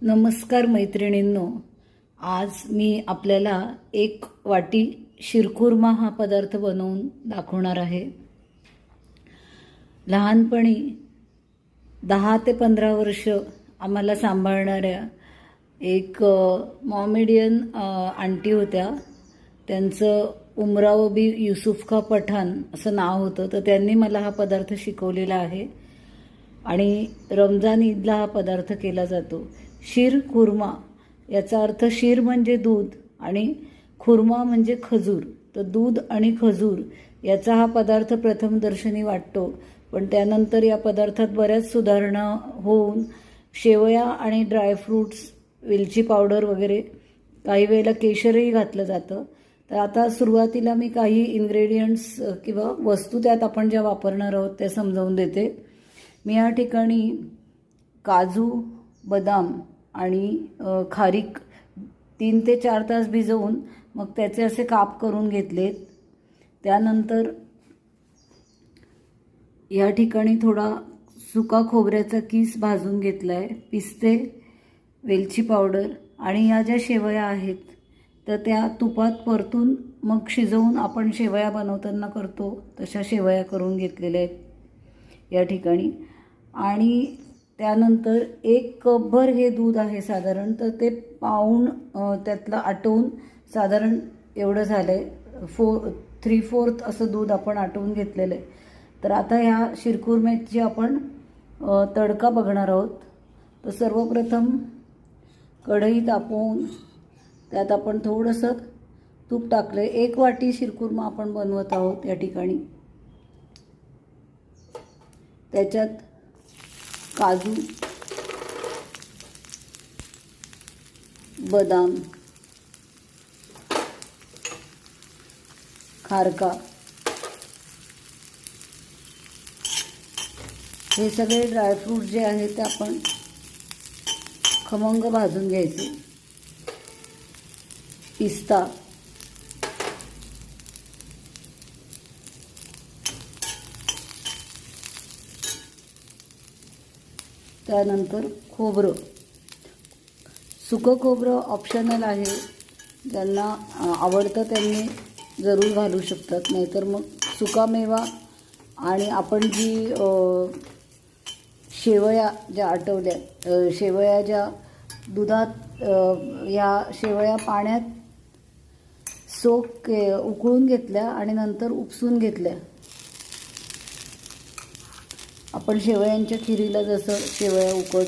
नमस्कार मैत्रिणींनो, आज मी आपल्याला एक वाटी शिरखुर्मा हा पदार्थ बनवून दाखवणार आहे। लहानपणी 10 ते 15 वर्ष आम्हाला सांभाळणाऱ्या एक मॉमेडियन आंटी होत्या। त्यांचं उमराव बी युसुफ खा पठाण असं नाव होतं। तर त्यांनी मला हा पदार्थ शिकवलेला आहे आणि रमजान ईदला हा पदार्थ केला जातो। शीर खुर्मा याचा अर्थ शीर म्हणजे दूध आणि खुर्मा म्हणजे खजूर। तर दूध आणि खजूर याचा हा पदार्थ प्रथमदर्शनी वाटतो, पण त्यानंतर या पदार्थात बऱ्याच सुधारणा होऊन शेवया आणि ड्रायफ्रूट्स, वेलची पावडर वगैरे, काही वेळेला केशरही घातलं जातं। तर आता सुरुवातीला मी काही इन्ग्रेडियंट्स किंवा वस्तू त्यात आपण ज्या वापरणार आहोत त्या समजावून देते। मी या ठिकाणी काजू, बदाम आणि खारीक 3 ते 4 तास भिजवून मग त्याचे असे काप करून घेतलेत। त्यानंतर या ठिकाणी थोडा सुका खोबऱ्याचा किस भाजून घेतलाय, पिस्ते, वेलची पावडर आणि या ज्या शेवया आहेत तर त्या तुपात परतून मग शिजवून आपण शेवया बनवताना करतो तशा शेवया करून घेतलेल्या आहेत या ठिकाणी। आणि त्यानंतर 1 कपभर हे दूध आहे साधारण, तर ते पाऊण त्यातलं आटवून साधारण एवढं झालं आहे। 3/4 असं दूध आपण आटवून घेतलेलं आहे। तर आता ह्या शिरखुर्म्याची आपण तडका बघणार आहोत। तर सर्वप्रथम कढई तापवून त्यात आपण थोडंसं तूप टाकलं आहे। 1 वाटी शिरखुर्मा आपण बनवत आहोत या ठिकाणी। त्याच्यात काजू, बदाम, खारका हे सगळे ड्रायफ्रूट जे आहेत ते आपण खमंग भाजून घ्यायचे। पिस्ता, त्यानंतर खोबरं। सुकं खोबरं ऑप्शनल आहे, ज्यांना आवडतं त्यांनी जरूर घालू शकतात, नाहीतर मग सुकामेवा आणि आपण जी शेवया ज्या आटवल्या, शेवया ज्या दुधात, या शेवया पाण्यात उकळून घेतल्या आणि नंतर उपसून घेतल्या। आपण शेवयांच्या खिरीला जसं शेवया उकळतो